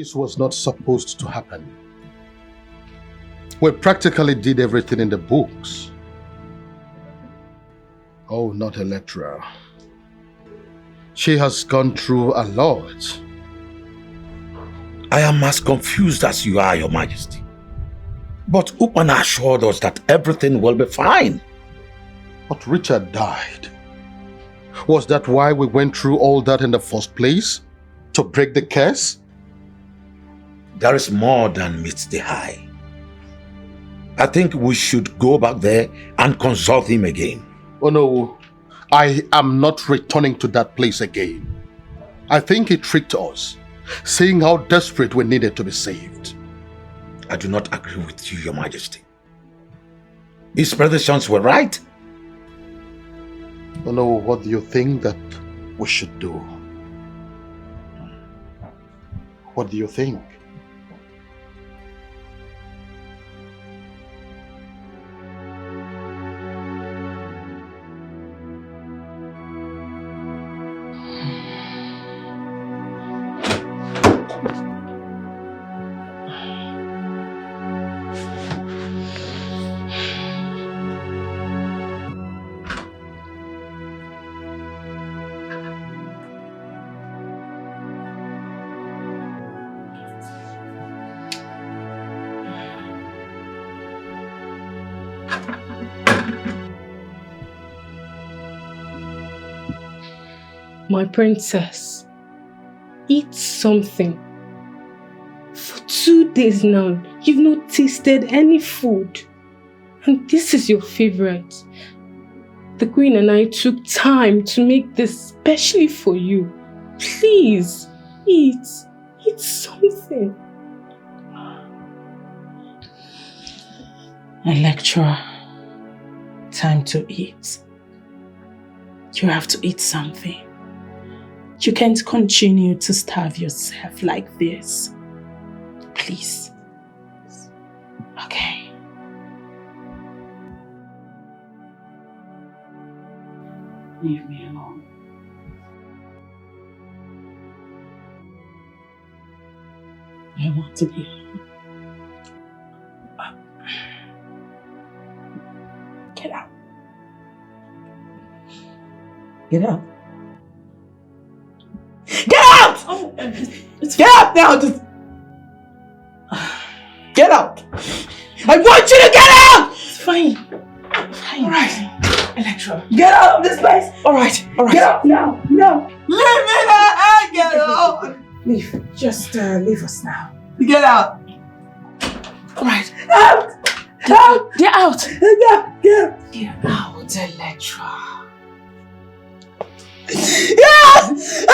This was not supposed to happen. We practically did everything in the books. Oh, not Electra. She has gone through a lot. I am as confused as you are, Your Majesty. But Upana assured us that everything will be fine. But Richard died. Was that why we went through all that in the first place? To break the curse? There is more than meets the eye. I think we should go back there and consult him again. Oh no, I am not returning to that place again. I think he tricked us, seeing how desperate we needed to be saved. I do not agree with you, Your Majesty. His predictions were right. Oh no, what do you think that we should do? What do you think? My princess, eat something. For 2 days now, you've not tasted any food. And this is your favorite. The queen and I took time to make this specially for you. Please, eat. Eat something. Electra, time to eat. You have to eat something. You can't continue to starve yourself like this. Please. Okay. Leave me alone. I want to be alone. Get out. Get out. Get out! Oh, get out now! Just get out! I want you to get out! It's fine. Fine. All right. Electra. Get out of this place! Alright, alright. Get out now! No! Leave me now! Get out! Leave. Just leave us now. Get out! Alright. Out! Out! Get out! Get out, Electra. Yes!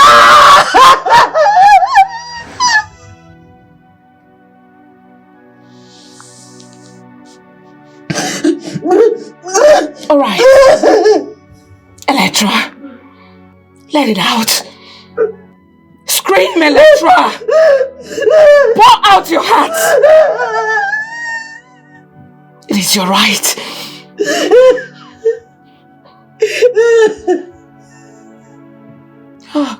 All right, Electra, let it out. Scream, Electra. Pour out your heart. It is your right. Oh.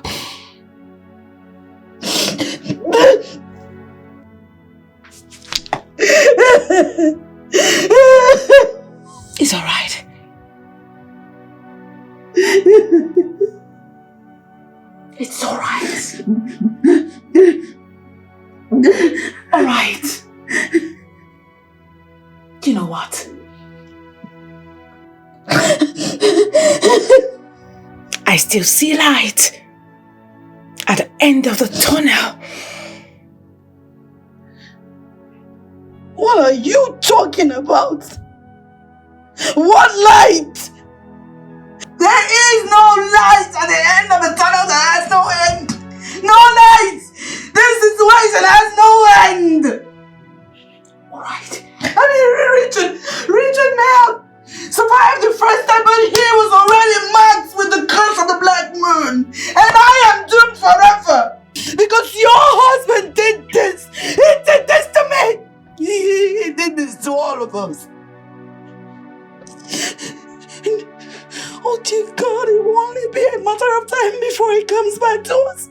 It's all right. It's all right. All right. You know what? I still see light at the end of the tunnel. What are you talking about? What light? There is no light at the end of the tunnel that has no end. No light. This situation has no end. Alright. I mean, Richard may have survived the first time, but he was already marked with the curse of the Black Moon. And I am doomed forever. Because your husband did this. He did this to me. He did this to all of us. And, oh dear God, it will only be a matter of time before he comes back to us.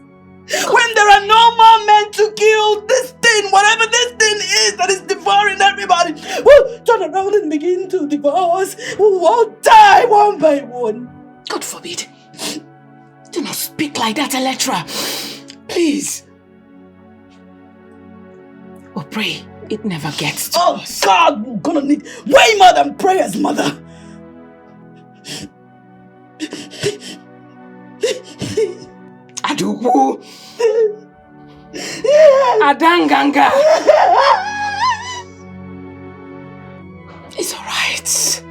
When there are no more men to kill, this thing, whatever this thing is that is devouring everybody, will turn around and begin to devour us. We'll all die one by one. God forbid. Do not speak like that, Electra. Please. Oh, pray it never gets to us. God, we're gonna need way more than prayers, mother. Adubu. Adanganga. It's alright.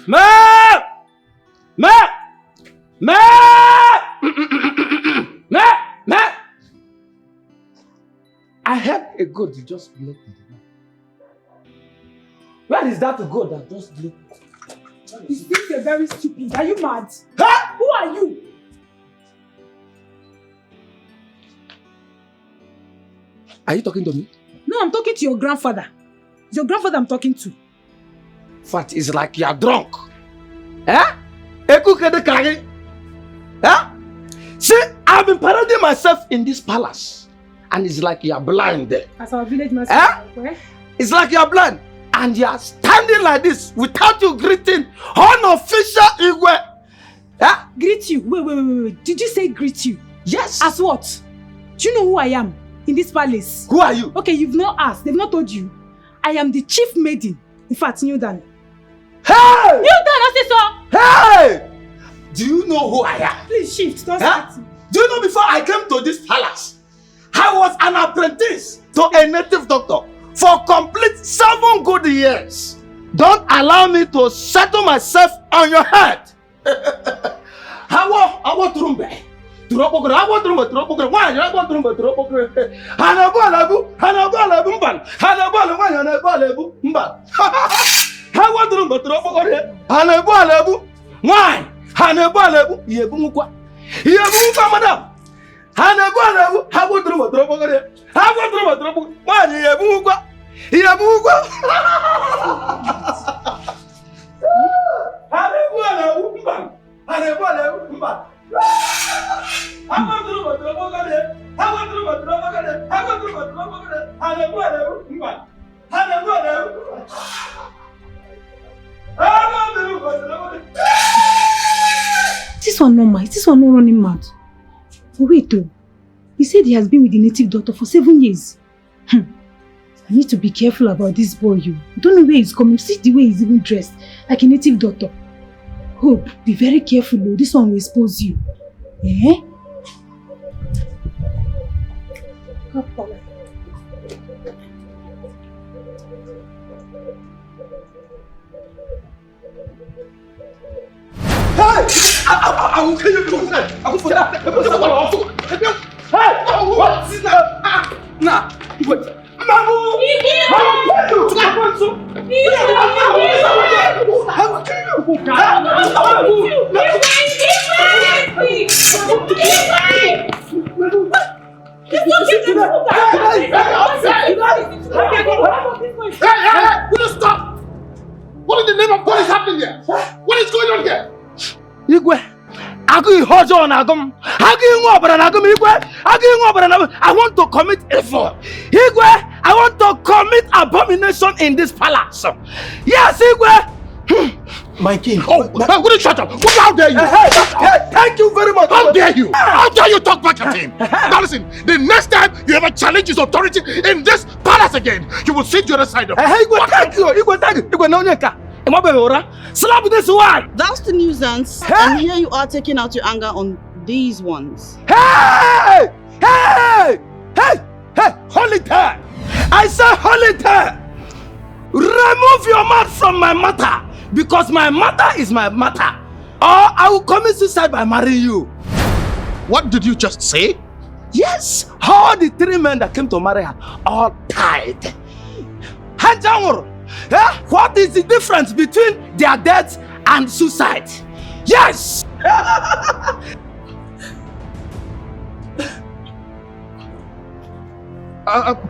Ma! Ma! Ma! Ma! Ma! I heard a goat just bleat in the night. Where is that goat that just bleat? You think you're very stupid. Are you mad? Huh? Who are you? Are you talking to me? No, I'm talking to your grandfather. It's your grandfather I'm talking to. Fat is like you're drunk. Eh? Eh? See, I've been parading myself in this palace. And it's like you're blind there. As our village master. Eh? It's like you're blind. And you're standing like this without you greeting unofficial Igwe. Eh? Greet you? Wait. Did you say greet you? Yes. As what? Do you know who I am in this palace? Who are you? Okay, you've not asked. They've not told you. I am the chief maiden. In fact, Newdan. Hey! Newdan, I say so. Hey! Do you know who I am? Please shift. Don't Huh? start. Do you know before I came to this palace, I was an apprentice to a native doctor for complete 7 good years. Don't allow me to settle myself on your head. I want trumbe. Madam. This one normal. Is this one not running mad? Wait though. He said he has been with the native doctor for 7 years. I need to be careful about this boy, you. I don't know where he's coming. See the way he's even dressed. Like a native doctor. Hope, be very careful though. This one will expose you. Eh? I will kill you because I will for that. Hey! What is that? Nah, wait. Mamu! I will kill you! I will kill you! Hey! Will you stop? What in the name of God is happening here? What is going on here? Igwe, I want to commit evil. Igwe, I want to commit abomination in this palace. Yes, Igwe. My king. Oh, will you shut up? How dare you? Thank you very much. How dare you? How dare you talk back at him? Now listen, the next time you ever challenge his authority in this palace again, you will see the other side of it. Igwe, thank you. Igwe, thank you. Igwe, no, slap this one. That's the nuisance. Hey! And here you are taking out your anger on these ones. Hey! Hey! Hey! Hey! Hold it there! I say hold it there! Remove your mouth from my matter, because my matter is my matter. or I will commit suicide by marrying you. What did you just say? Yes, all the 3 men that came to marry her all died. Hanjangoro, what is the difference between their death and suicide? Yes!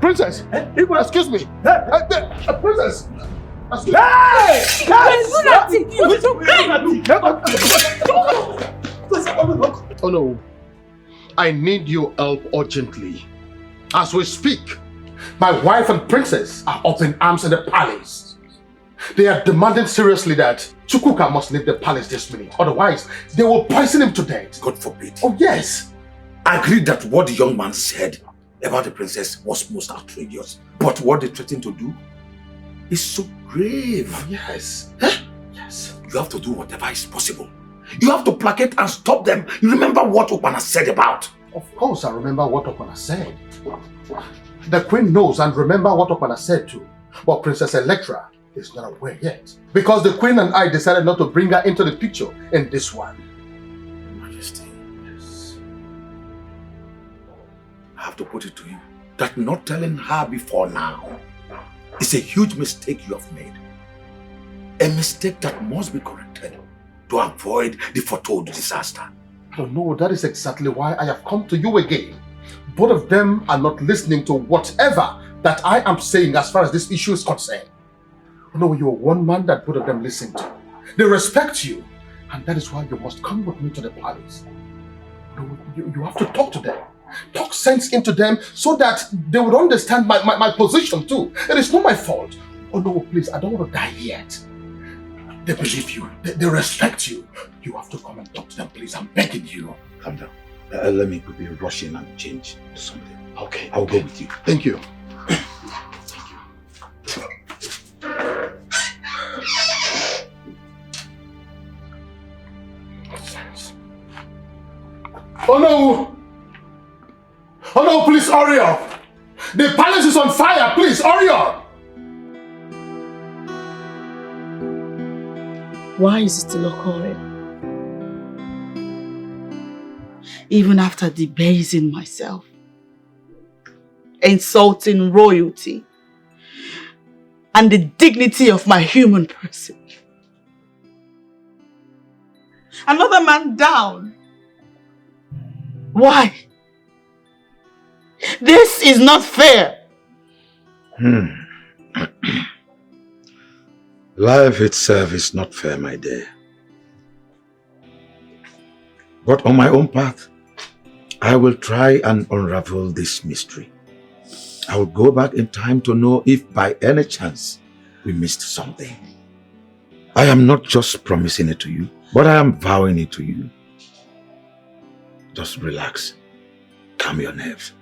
Princess, excuse me. Princess, excuse me. Hey! Oh no, I need your help urgently. As we speak, my wife and princess are up in arms in the palace. They are demanding seriously that Chukwuka must leave the palace this minute. Otherwise, they will poison him to death. God forbid. Oh yes. I agree that what the young man said about the princess was most outrageous. But what they threatened to do is so grave. Yes. Yes. You have to do whatever is possible. You have to placate and stop them. You remember what Okpana said about? Of course I remember what Okpana said. The queen knows and remember what Okpana said too. But Princess Electra is not aware yet. Because the queen and I decided not to bring her into the picture in this one. Majesty. Yes. I have to put it to you that not telling her before now is a huge mistake you have made. A mistake that must be corrected to avoid the foretold disaster. I don't know, that is exactly why I have come to you again. Both of them are not listening to whatever that I am saying as far as this issue is concerned. No, you're one man that both of them listen to. They respect you, and that is why you must come with me to the palace. No, you have to talk to them. Talk sense into them so that they would understand my position too. It is not my fault. Oh no, please, I don't want to die yet. They believe you. They respect you. You have to come and talk to them, please. I'm begging you. Calm down. Let me quickly rush in and change to something. Okay. I'll go with you. Thank you. Oh no! Oh no, please hurry up! The palace is on fire, please hurry up! Why is it still occurring? Even after debasing myself, insulting royalty, and the dignity of my human person. Another man down. Why? This is not fair. Life itself is not fair, my dear. But on my own path, I will try and unravel this mystery. I will go back in time to know if by any chance we missed something. I am not just promising it to you, but I am vowing it to you. Just relax. Calm your nerves.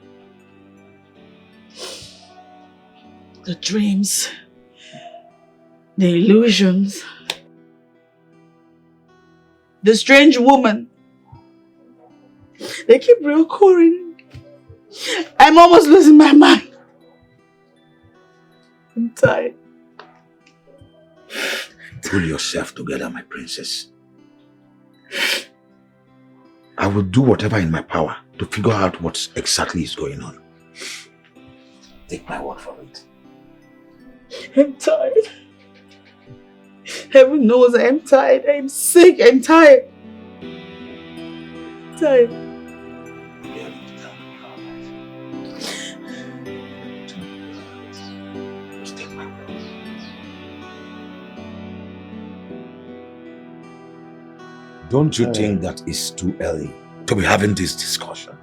The dreams, the illusions, the strange woman, they keep reoccurring. I'm almost losing my mind. I'm tired. Pull yourself together, my princess. I will do whatever in my power to figure out what exactly is going on. Take my word for it. I'm tired. Heaven knows I'm tired. I'm sick and tired. Tired. Just take my word. Don't you think that it's too early to be having this discussion?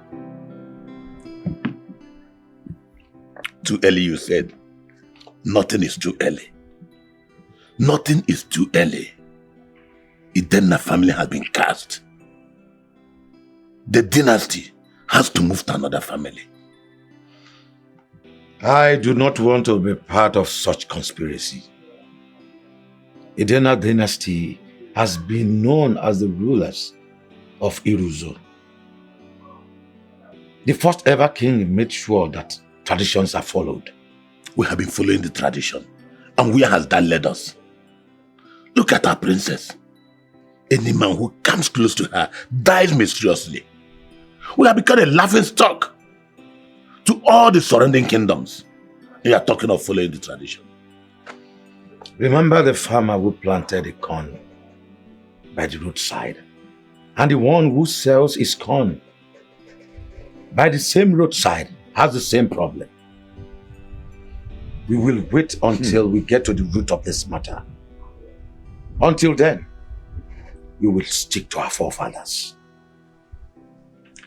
Too early, you said. Nothing is too early. Nothing is too early. Idenna family has been cast. The dynasty has to move to another family. I do not want to be part of such conspiracy. Idenna dynasty has been known as the rulers of Iruzo. The first ever king made sure that traditions are followed. We have been following the tradition. And where has that led us? Look at our princess. any man who comes close to her dies mysteriously. We have become a laughing stock to all the surrounding kingdoms. They are talking of following the tradition. Remember the farmer who planted the corn by the roadside and the one who sells his corn by the same roadside has the same problem. We will wait until we get to the root of this matter. Until then, we will stick to our forefathers.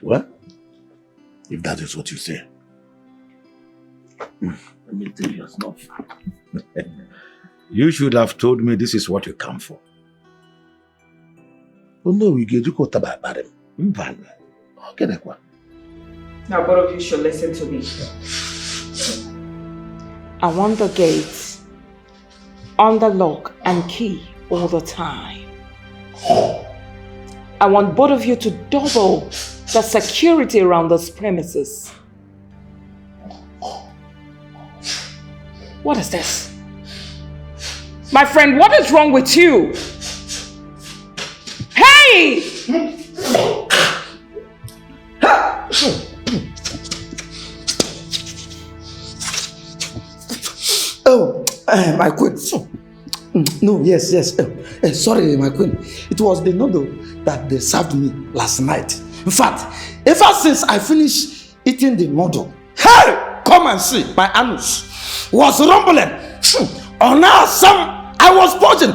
Well, if that is what you say, let me tell you enough. You should have told me this is what you come for. Oh no, we get you got about him. Okay, that one. Now both of you should listen to me. I want the gate on the lock and key all the time. I want both of you to double the security around this premises. What is this? My friend, what is wrong with you? Hey! Oh, my queen. No, yes. Sorry, my queen. It was the noodle that they served me last night. In fact, ever since I finished eating the noodle, hey, come and see, my anus was rumbling. On now, I was purging.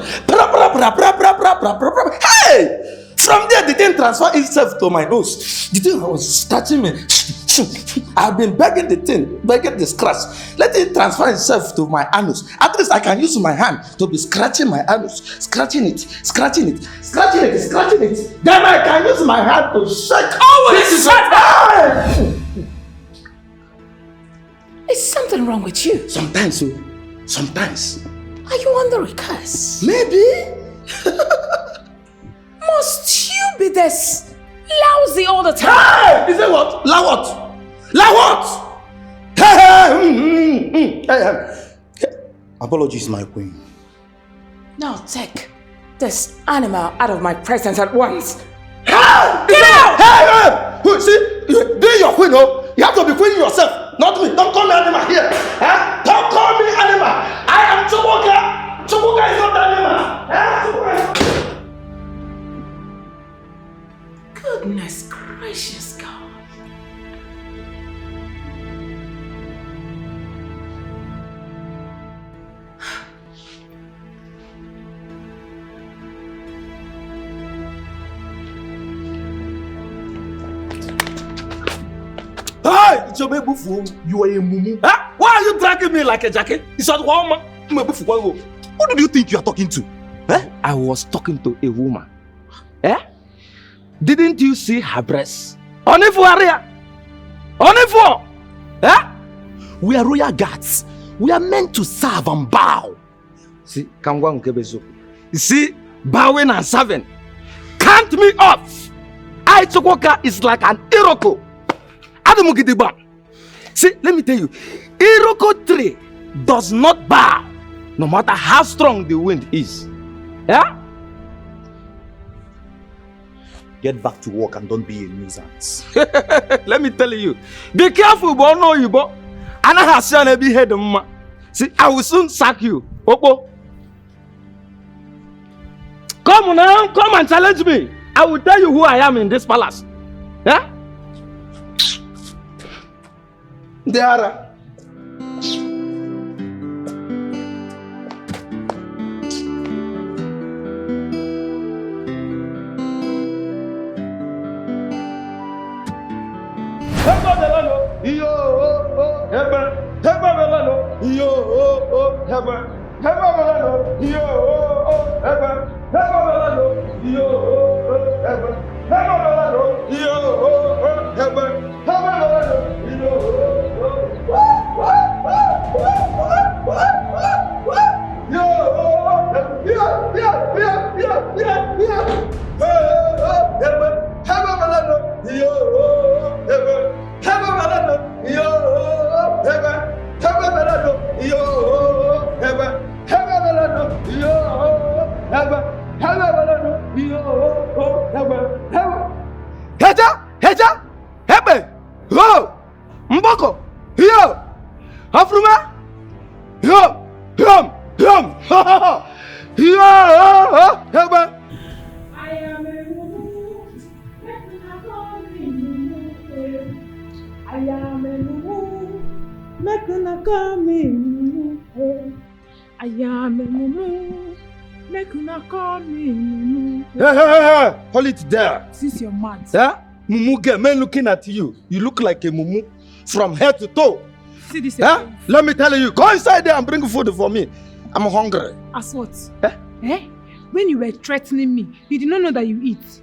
Hey! From there, the thing transferred itself to my nose. The thing was touching me. I've been begging the scratch. Let it transfer itself to my anus. At least I can use my hand to be scratching my anus. Scratching it. Then I can use my hand to shake. This is Is something wrong with you? Sometimes. Are you under a curse? Maybe. Must you be this lousy all the time? Hey! Is it what? La what? Hey! Apologies, my queen. Now take this animal out of my presence at once. Get out! Hey! See, be your queen, oh. You have to be queen yourself, not me. Don't call me animal here. Huh? Don't call me animal. I am Chukwuka. Chukwuka is not animal. Goodness gracious God. Hey, you are a mumu. Huh? Why are you dragging me like a jacket? It's not woman. Who do you think you are talking to? I was talking to a woman. Didn't you see her breasts? Only area. We are royal guards. We are meant to serve and bow. See, you see, bowing and serving. Count me off. I Chukwuka is like an Iroko. See, let me tell you, Iroko tree does not bow, no matter how strong the wind is. Yeah? Get back to work and don't be a nuisance. Let me tell you, be careful, but no you, but see, I will soon sack you. Opo. Come now, come and challenge me. I will tell you who I am in this palace. Yeah? Diara. Yo make una call me Mumu. I am a Mumu. Make una call me Mumu. Hey, hold it there. Since you're mad. Yeah? Mumu girl, man looking at you. You look like a mumu from head to toe. See this? Let me tell you, go inside there and bring food for me. I'm hungry. As what? When you were threatening me, you did not know that you eat.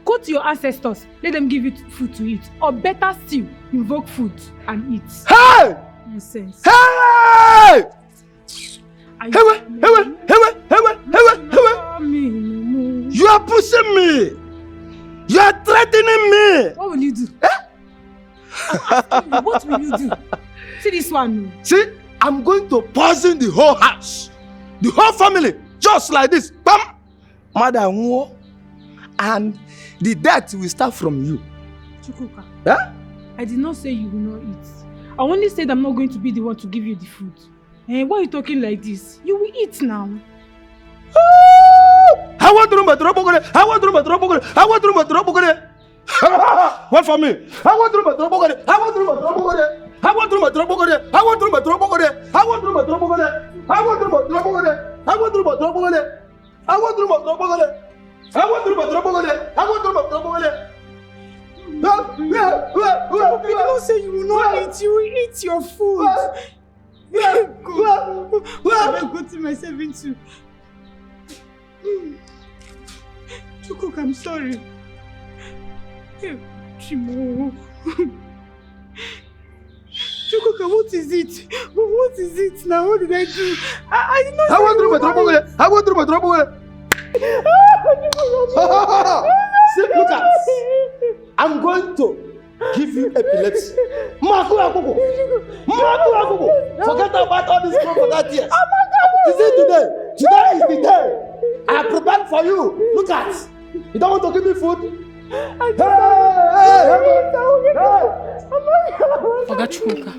Go to your ancestors, let them give you food to eat. Or better still, invoke food and eat. Hey! Nonsense. Hey! You are pushing me. You are threatening me. What will you do? What will you do? See this one. See, I'm going to poison the whole house, the whole family, just like this. Bam! Madam, and the death will start from you. Chukwuka, I did not say you will not eat. I only said I'm not going to be the one to give you the food. Why are you talking like this? You will eat now. I want to What for me? I want to You don't say you will not eat. You will eat your food. Go to my 72. Chukuk, I'm sorry. Chimo. Chukuka, what is it? What is it now? What did I do? I did not say I want to See, look at. I'm going to give you epilepsy. Forget about all this crocodile tears. Is it today? Today is the day. I have prepared for you. Look at. You don't want to give me food? Oga Chukwuka.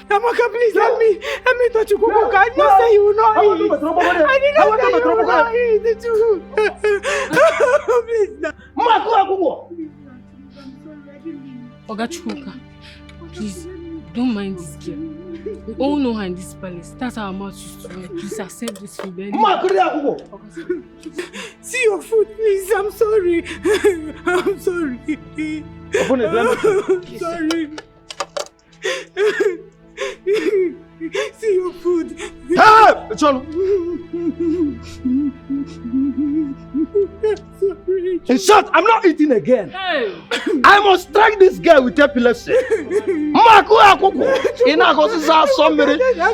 Amaka, please help me touch Chukwuka. I did not say you will not eat. I did not say you will not eat. Please. Oga Chukwuka, please, don't mind this girl. We all know her in this palace. That's how our mouth used to work. Please accept this food. See your food, please. I'm sorry. I'm sorry. Open it, let me sorry. See your food. Hey! John. Sorry. In short, I'm not eating again. Hey! I must strike this girl with epilepsy. I'm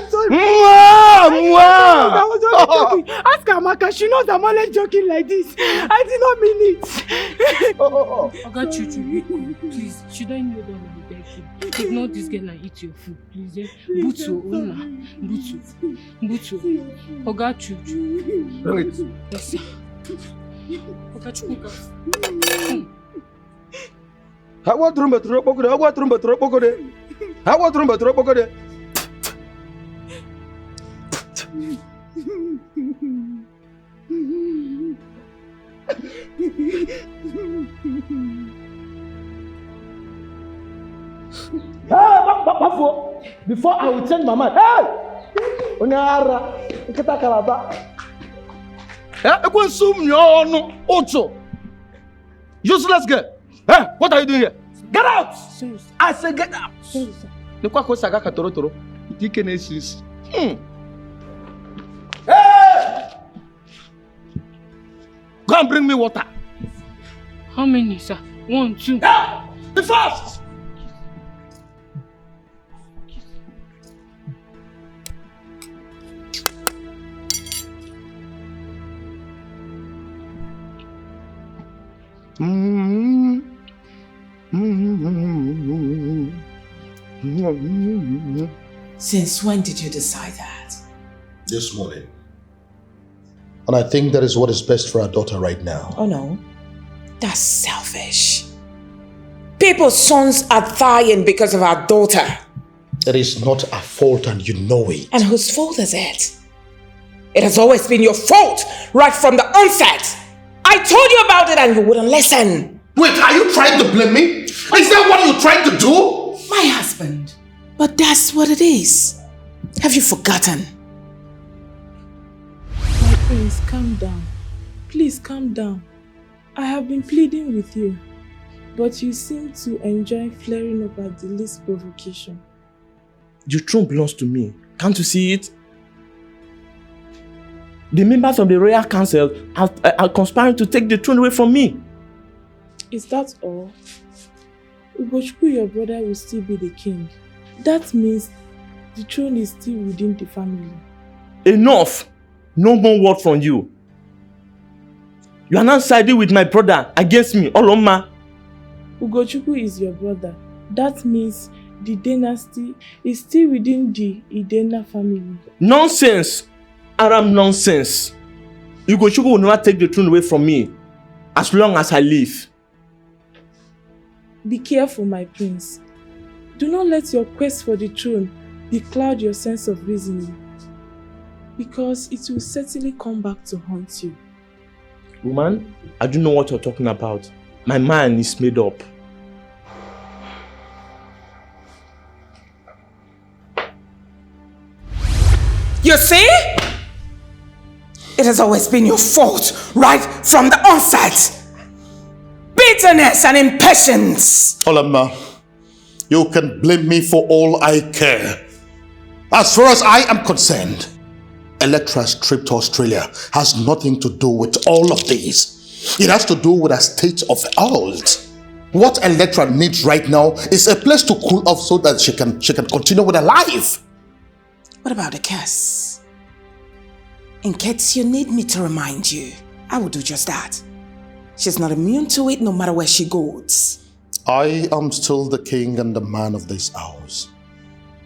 sorry. I was only joking. Ask Amaka. She knows I'm only joking like this. I did not mean it. Oga Chuchu, please, should I kneel down and beg you? Ignore this girl and eat your food, please. Butu, Una. Butu. Oga Chuchu. Bring it. Yes, sir. Oga Chukwuka. I want room to rope. Before I will change my mind. Hey! Onyara, kita kalaba. Useless girl. Hey, what are you doing here? Get out! I said get out. Hey! Go and bring me water. How many, sir? 1, 2. Yeah! Be fast! Since when did you decide that? This morning. And I think that is what is best for our daughter right now. Oh no, that's selfish. People's sons are dying because of our daughter. It is not our fault and you know it. And whose fault is it? It has always been your fault right from the onset. I told you about it and you wouldn't listen. Wait, are you trying to blame me? Is that what you're trying to do? My husband. But that's what it is. Have you forgotten? My prince, calm down. Please calm down. I have been pleading with you, but you seem to enjoy flaring up at the least provocation. The throne belongs to me. Can't you see it? The members of the royal council are conspiring to take the throne away from me. Is that all? Ugochukwu, your brother, will still be the king. That means the throne is still within the family. Enough! No more word from you. You are now siding with my brother against me, Oloma. Ugochukwu is your brother. That means the dynasty is still within the Idena family. Nonsense! Aram nonsense. Ugochukwu will never take the throne away from me as long as I live. Be careful, my prince. Do not let your quest for the throne becloud your sense of reasoning, because it will certainly come back to haunt you. Woman, I don't know what you're talking about. My mind is made up. You see? It has always been your fault, right from the onset. Bitterness and impatience. Olama, you can blame me for all I care. As far as I am concerned, Electra's trip to Australia has nothing to do with all of this. It has to do with a state of health. What Electra needs right now is a place to cool off so that she can continue with her life. What about the curse? In case you need me to remind you, I will do just that. She's not immune to it no matter where she goes. I am still the king and the man of this house.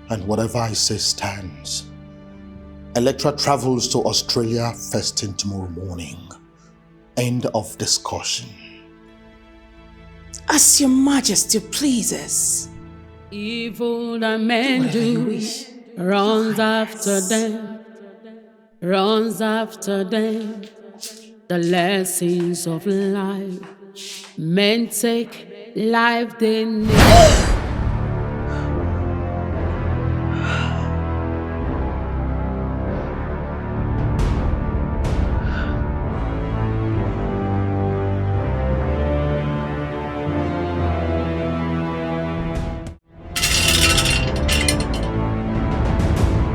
And whatever I say stands. Electra travels to Australia first thing tomorrow morning. End of discussion. As your majesty pleases. Evil that men do runs after them, runs after them. The lessons of life, men take life they need.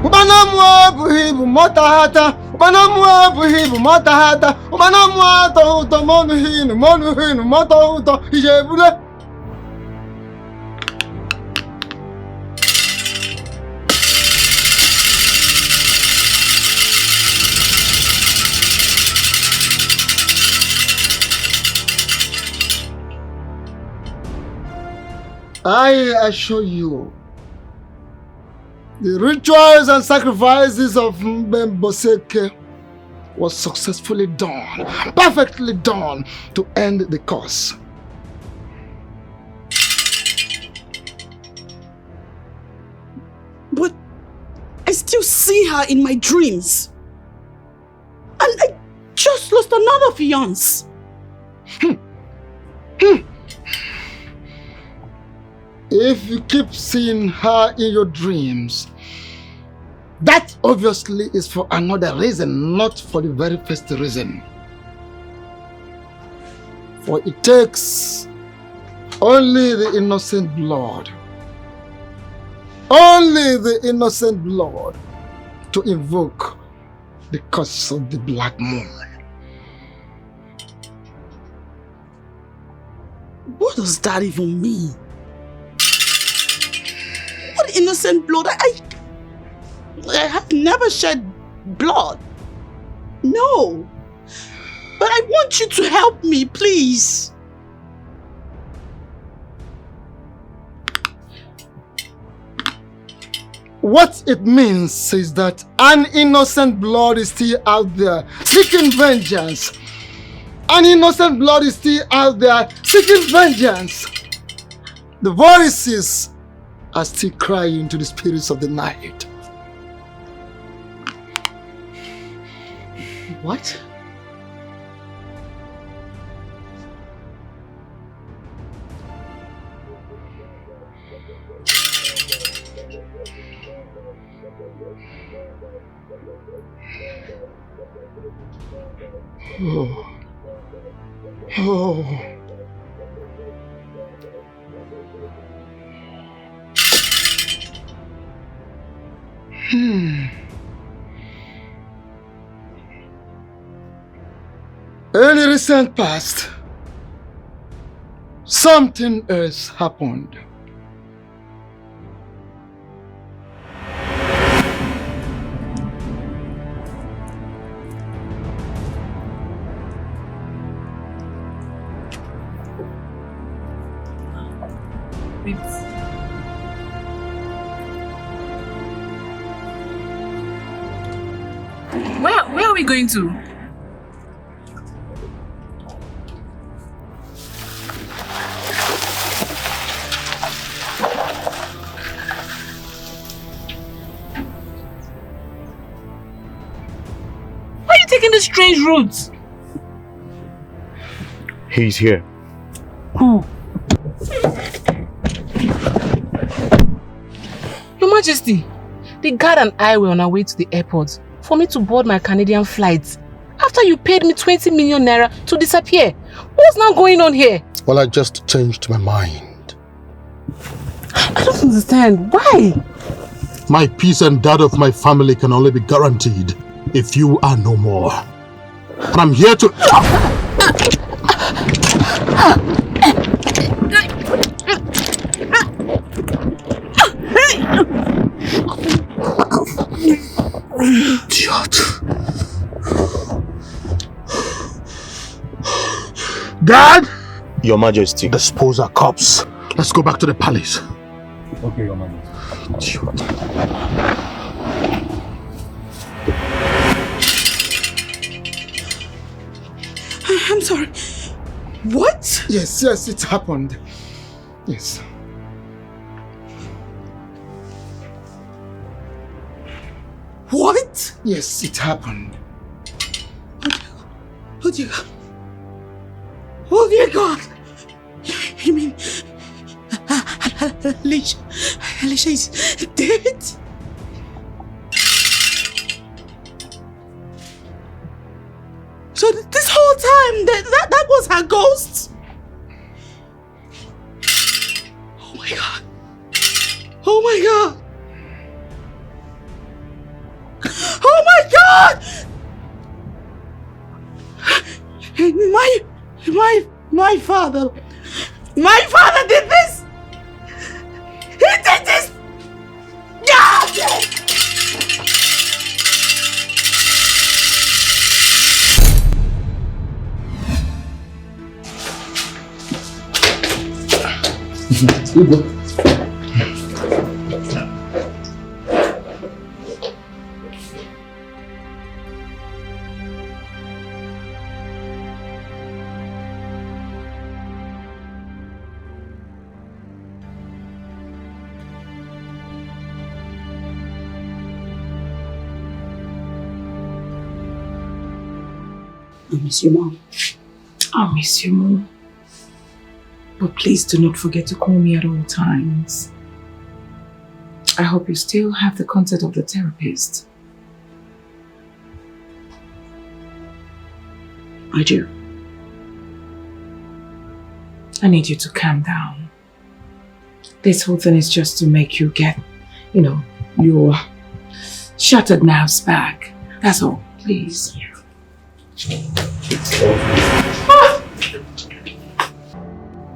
Ubanamwa buhibu motahata, ubanamwa buhibu motahata, ubanamwa tohuto monuhinu motohuto ijebule. I assure you, the rituals and sacrifices of Mbemboseke was successfully done, perfectly done to end the curse. But I still see her in my dreams. And I just lost another fiancé. If you keep seeing her in your dreams, that obviously is for another reason, not for the very first reason. For it takes only the innocent blood, only the innocent blood to invoke the curse of the Black Moon. What does that even mean? What innocent blood? I have never shed blood. No. But I want you to help me, please. What it means is that an innocent blood is still out there seeking vengeance. An innocent blood is still out there seeking vengeance. The voices are still crying to the spirits of the night. What? Oh. Oh. In the recent past, something else happened. Where are we going to? Why are you taking this strange route? He's here. Who? Your Majesty, the guard and I were on our way to the airport for me to board my Canadian flight after you paid me 20 million naira to disappear. What's now going on here? Well, I just changed my mind. I don't understand. Why? My peace and that of my family can only be guaranteed if you are no more. And I'm here to... Idiot. Dad! Your Majesty. Dispose our corpse. Let's go back to the palace. Okay, Your Majesty. Idiot. I'm sorry. What? Yes, it happened. Yes. What? Yes, it happened. Oh dear God. Oh dear God. You mean Alicia is dead? So this whole time that was her ghost? Oh my God. Oh my God. Oh my God! My father did this! He did this! God! I miss you, Mom. I miss you, Mom. But please do not forget to call me at all times. I hope you still have the contact of the therapist. I do. I need you to calm down. This whole thing is just to make you get, your shattered nerves back. That's all, please.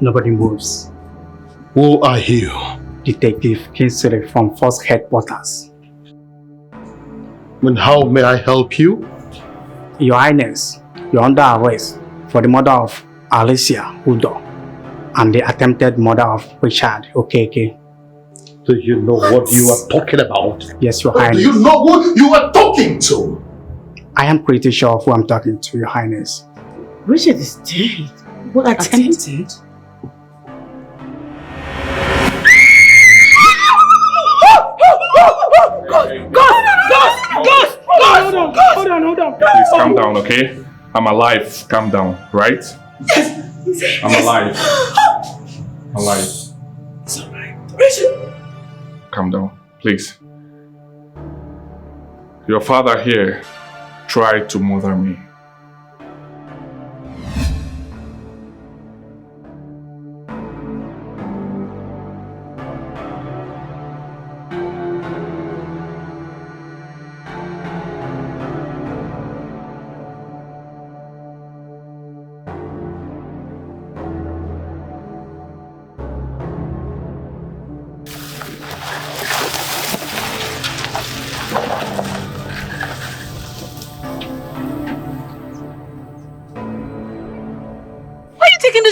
Nobody moves. Who are you? Detective Kinsley from First Headquarters. And how may I help you? Your Highness, you're under arrest for the murder of Alicia Udo and the attempted murder of Richard Eke. Do you know what you are talking about? Yes, Your Highness. Do you know who you are talking to? I am pretty sure of who I'm talking to, Your Highness. Richard is dead. What attempted? Hold on. Please calm down, okay? I'm alive. Calm down, right? Yes. I'm alive. Alive. It's alright. Richard! Calm down, please. Your father here tried to murder me.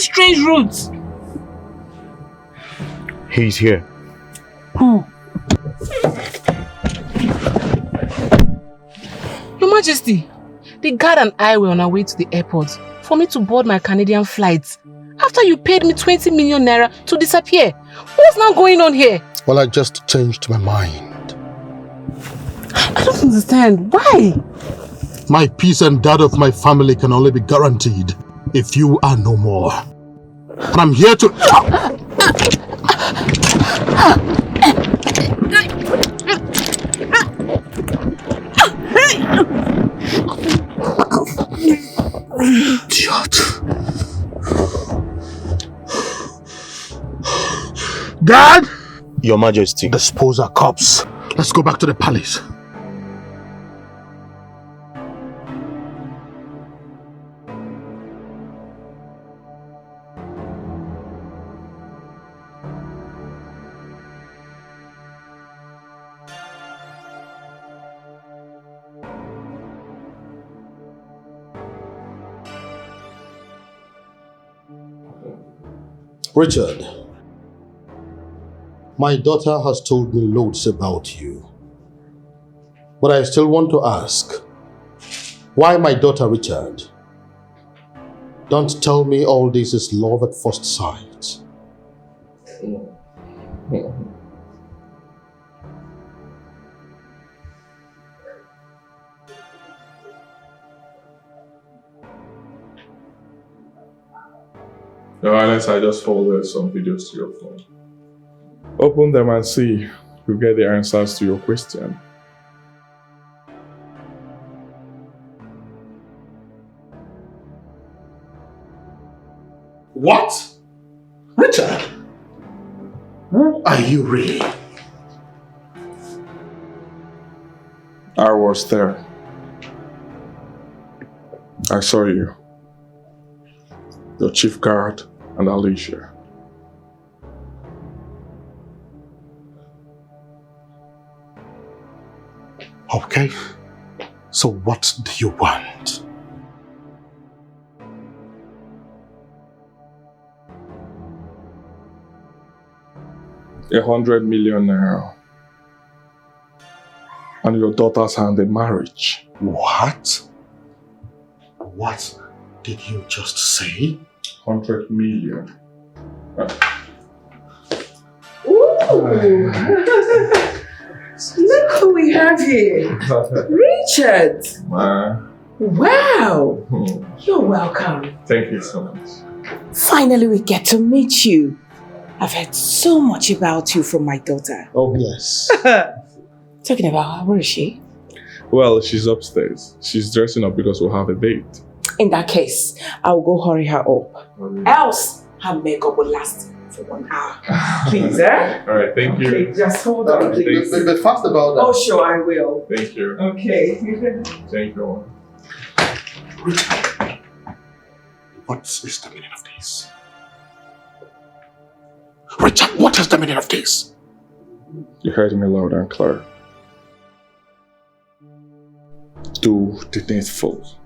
Strange routes. He's here. Who? Your Majesty, the guard and I were on our way to the airport for me to board my Canadian flight after you paid me 20 million naira to disappear. What's now going on here? Well, I just changed my mind. I don't understand. Why? My peace and that of my family can only be guaranteed if you are no more. And I'm here to... Idiot. Dad! Your Majesty. Dispose our corpse. Let's go back to the palace. Richard, my daughter has told me loads about you. But I still want to ask, why my daughter Richard? Don't tell me all this is love at first sight. Your Highness, I just forwarded some videos to your phone. Open them and see. You'll get the answers to your question. What? Richard? Who are you really? I was there. I saw you. Your chief guard and Alicia. Okay. So what do you want? $100 million naira. And your daughter's hand in marriage. What? What did you just say? 100 million. Ooh! Look who we have here. Richard! Wow! You're welcome. Thank you so much. Finally, we get to meet you. I've heard so much about you from my daughter. Oh, yes. Talking about her, where is she? Well, she's upstairs. She's dressing up because we'll have a date. In that case, I'll go hurry her up. Else, her makeup will last for 1 hour. Please, eh? Alright, thank you. Okay, just hold on, please. But fast about that. Oh, sure, I will. Thank you. Okay. Thank you. Richard, what is the meaning of this? Richard, what is the meaning of this? You heard me loud and clear. Do the needful.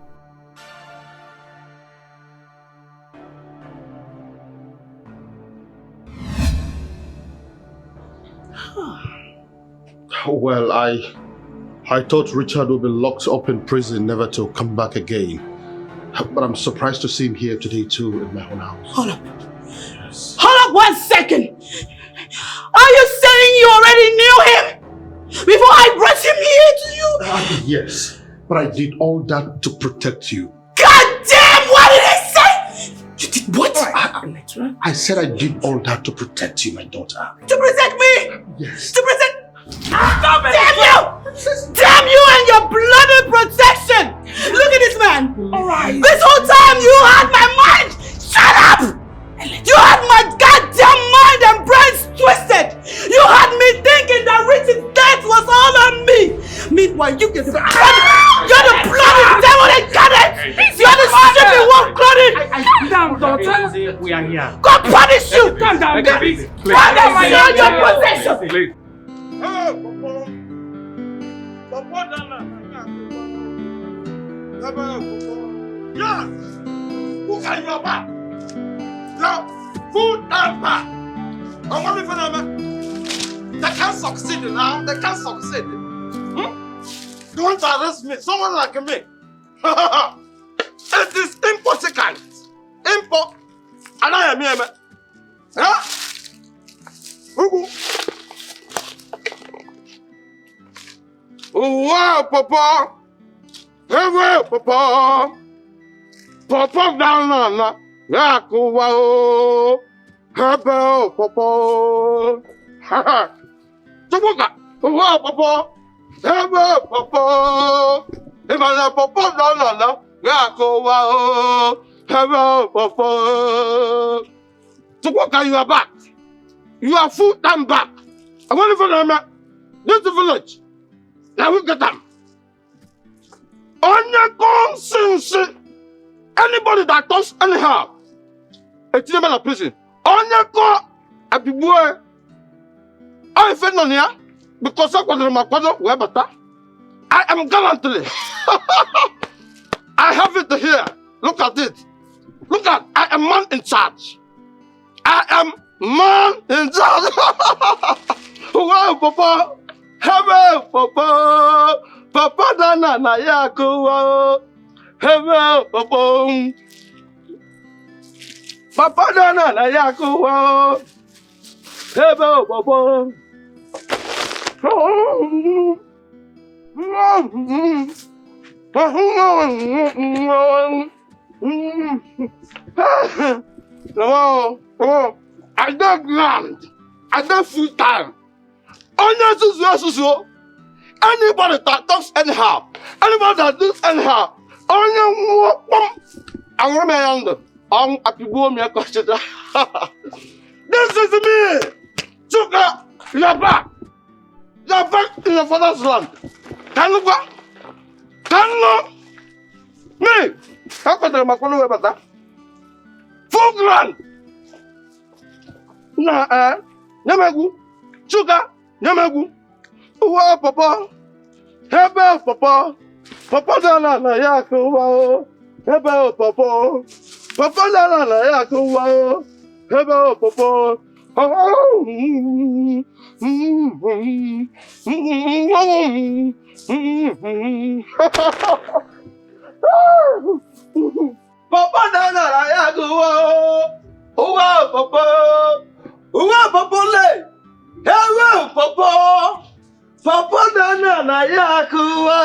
Well, I thought Richard would be locked up in prison, never to come back again. But I'm surprised to see him here today too, in my own house. Hold up. Yes. Hold up 1 second. Are you saying you already knew him before I brought him here to you? Yes, but I did all that to protect you. God damn, what did I say? You did what? I said I did all that to protect you, my daughter. To protect me? Yes. To protect... Damn you! Damn you and your bloody protection! Look at this man! Alright. This whole time you had my mind! Shut up! You had my goddamn mind and brains twisted! You had me thinking that Richard's death was all on me! Meanwhile, you're the bloody devil incarnate! You're the stupid one-blooded! Damn, daughter! We are here. God punish you! Calm down, please! please. Punish your possession! Please. Yes! Who can you back? Now, food and back. I'm only for them. They can't succeed now. They can't succeed. You want to arrest me? Someone like me? It is impossible. And I am here, man. Huh? Wow, Papa. Hey, well, Papa. Papa down on Yakuwa. Hey, Papa. Ha ha. Wow, Papa. Hey, Papa. If I let Papa down on Yakuwa. Hey, Papa. Tupoka, you are back. You are full time back. I want to follow me. This is the village. Now we get them. On your conscience, anybody that does anyhow, it's never a prison. On your call, I be boy. I feel on here because I was in my father. Where but I am gallantly. I have it here. Look at it. Look at. I am man in charge. I am man in charge. Wow, Papa. Hello, Papa. Papa Dana na Yakuwa. Hello, Papa. Papa Dana na Yakuwa. Hello, Papa. No, I don't land. I don't full time. Anybody that talks anyhow, anybody that does anyhow, this is me. Chuka, you're back. You're back in your father's land. Can you go? Can you? Me? How can I follow about that? Full land. Nah, Namagu. Chuka, Namagu. Wow, Papa. Hebe, Papa. Papa Dana na Yakuwa. Hebe, Papa. Papa Dana na Yakuwa. Hebe, Papa. Papa Dana na Yakuwa. Wow, Papa. Wow, Papa Le. Hello, Papa. Papa Dana na Yakuwa.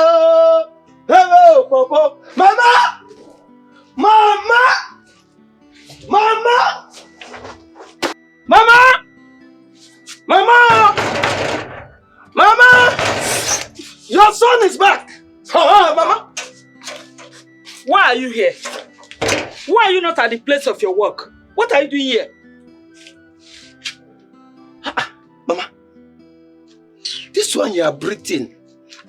Hello, Papa. Mama! Mama! Mama! Mama! Mama! Mama! Your son is back! Mama! Why are you here? Why are you not at the place of your work? What are you doing here? Mama, this one you are breathing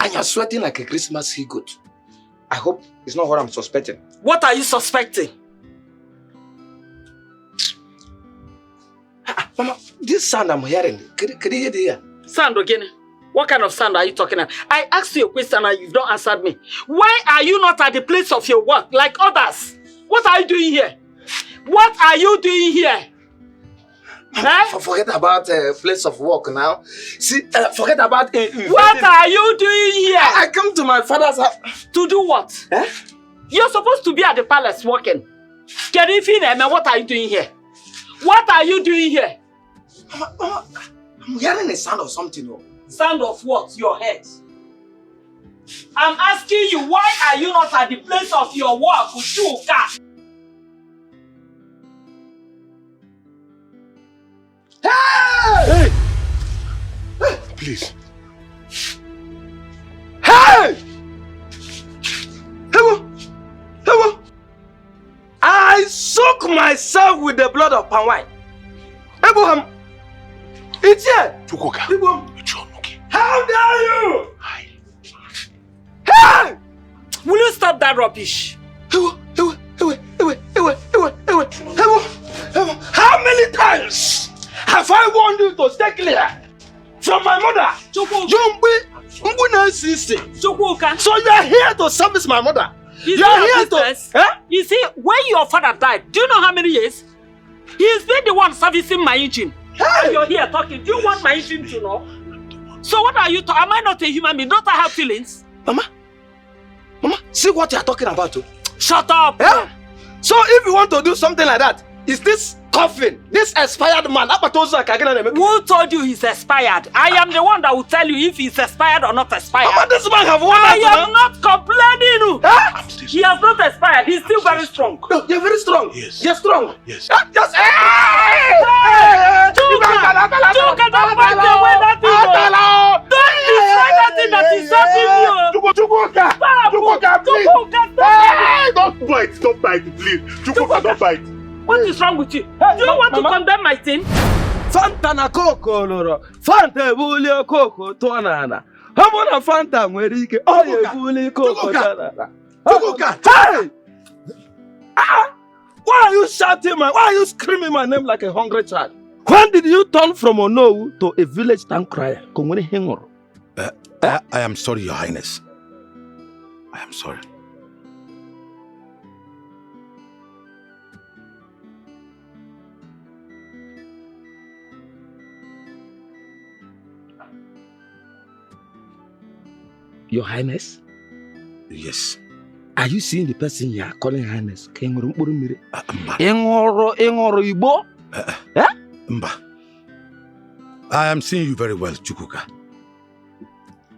and you are sweating like a Christmas he-goat. I hope it's not what I'm suspecting. What are you suspecting? Mama, this sound I'm hearing, could you hear? Sound again? What kind of sound are you talking about? I asked you a question and you've not answered me. Why are you not at the place of your work like others? What are you doing here? What are you doing here? Forget about place of work now. See, forget about what are you doing here? I come to my father's house. To do what? Eh? You're supposed to be at the palace working. What are you doing here? What are you doing here? Mama, I'm hearing a sound of something. Oh. Sound of what? Your head. I'm asking you, why are you not at the place of your work, Chuka? Hey! Hey! Please, myself with the blood of palm wine. Abraham, it's here. Abraham, how dare you? Hey! Will you stop that rubbish? How many times have I warned you to stay clear from my mother? So you are here to service my mother. You are here to... You see, when your father died, do you know how many years? He's been the one servicing my engine. Hey! You're here talking. Do you want my engine to know? So what are you talking? Am I not a human being? Don't I have feelings? Mama, see what you are talking about. Shut up! Yeah? So if you want to do something like that, is this coffin, this expired man? Who told you he's expired? I am the one that will tell you if he's expired or not expired. Mama, this man have one. I am not complaining. Huh? He has not expired. He's still very strong. No, you're very strong. Yes. You're strong. Yes. Just Don't fight away that thing. Don't destroy that thing that is serving you. Don't bite, please. Don't bite. What is wrong with you? Do you want to condemn my sin? Fanta na coco loro. Fanta bulio coco tonana. Hamona Fanta mwerike. Oye buli coco tonana. Hey! Why are you shouting why are you screaming my name like a hungry child? When did you turn from Onowu to a village town crier? I am sorry, Your Highness. I am sorry. Your Highness? Yes. Are you seeing the person you are calling Highness? Mba. I am seeing you very well, Chukwuka.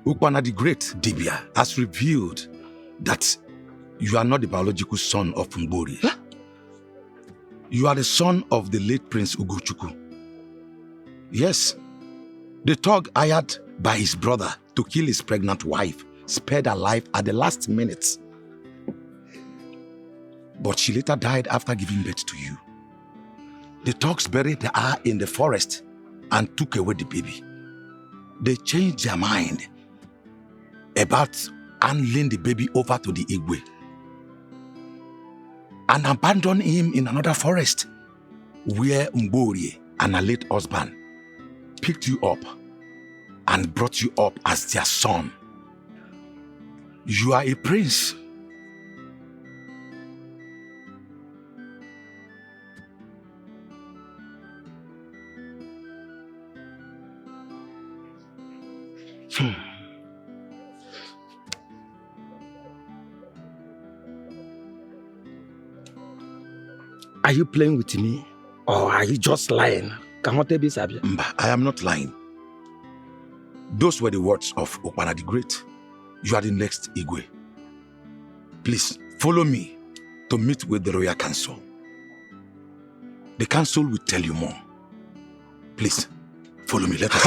Ukpana the Great, Dibia, has revealed that you are not the biological son of Mbori. Huh? You are the son of the late Prince Ugochukwu. Yes, the thug hired by his brother to kill his pregnant wife spared her life at the last minute. But she later died after giving birth to you. The thugs buried her in the forest and took away the baby. They changed their mind about handing the baby over to the Igwe and abandoned him in another forest where Mbori and her late husband picked you up and brought you up as their son. You are a prince. Are you playing with me? Or are you just lying? Mba, I am not lying. Those were the words of Okpana the Great. You are the next Igwe. Please, follow me to meet with the Royal Council. The council will tell you more. Please, follow me. Let us...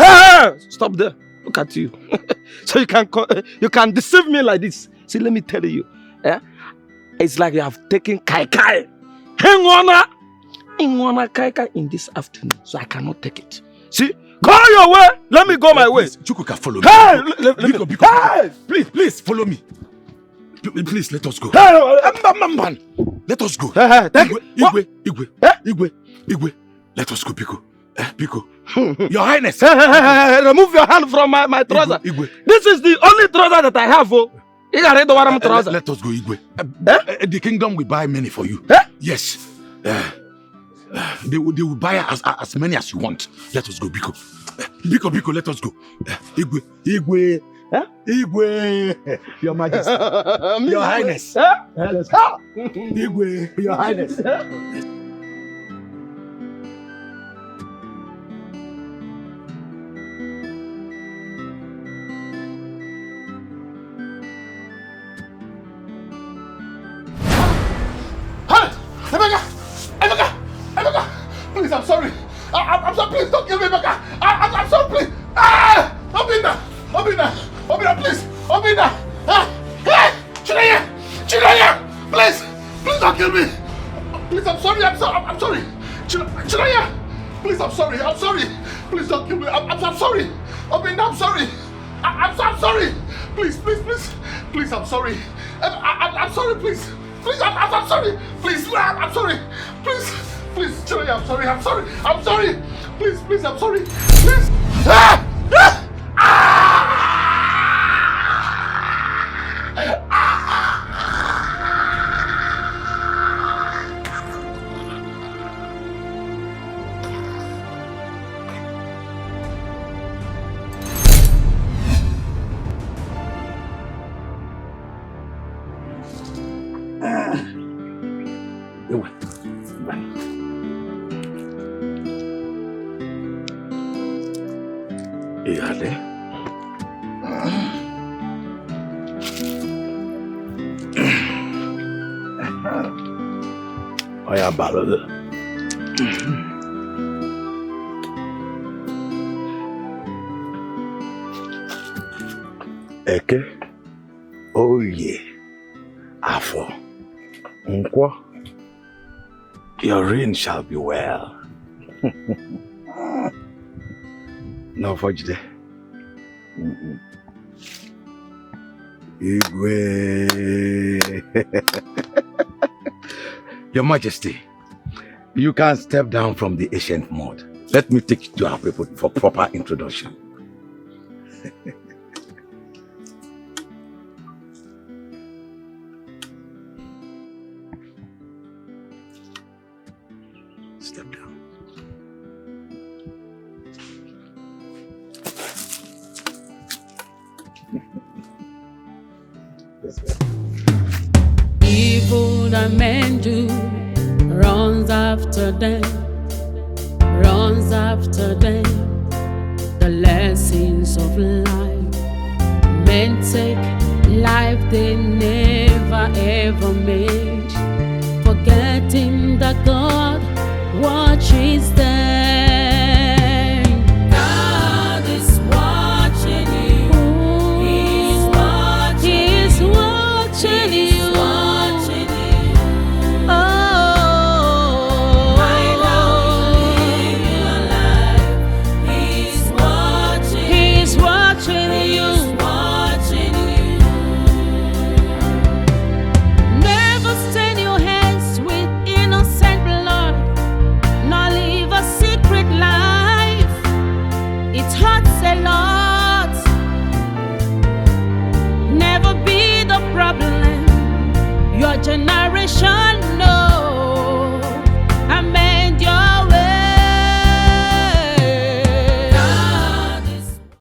Stop there. Look at you. So you can deceive me like this. See, let me tell you. It's like you have taken kai. Hang on, kai in this afternoon. So I cannot take it. See? Go your way. Let me go my way. Chukwuka, follow me. Hey! Please, follow me. Please, let us go. Let us go. Igwe. Let us go, Biko. Biko. Your Highness. Remove your hand from my trouser. Igwe. This is the only trouser that I have. Let us go, Igwe. The kingdom will buy many for you. Yes. They will buy as many as you want. Let us go, Biko. Biko, let us go. Igwe. Igwe. Your Majesty. Your Highness. Let's go. Igwe. Your Highness. Emeka! Please, I'm sorry. I'm sorry. Please, don't kill me, Emeka. I'm sorry, please. Obina, please. Obina. Chinaya, please don't kill me. Please, I'm sorry. I'm sorry. Chinaya! Please, I'm sorry. Please don't kill me. I'm sorry. I'm sorry. I'm sorry. Please, I'm sorry. I'm sorry, please. Please, I'm sorry. Please, I'm sorry. Please, Chinaya, I'm sorry. Please, I'm sorry. Please. Eke, Oye, Afo, Nkwo, your reign shall be well. No, Fojide. Igwe. Your Majesty, you can step down from the ancient mode. Let me take you to our people for proper introduction. Step down. Evil that men do runs after them. The lessons of life. Men take life they never ever made, forgetting that God watches them. God is watching you. He's watching you. Your generation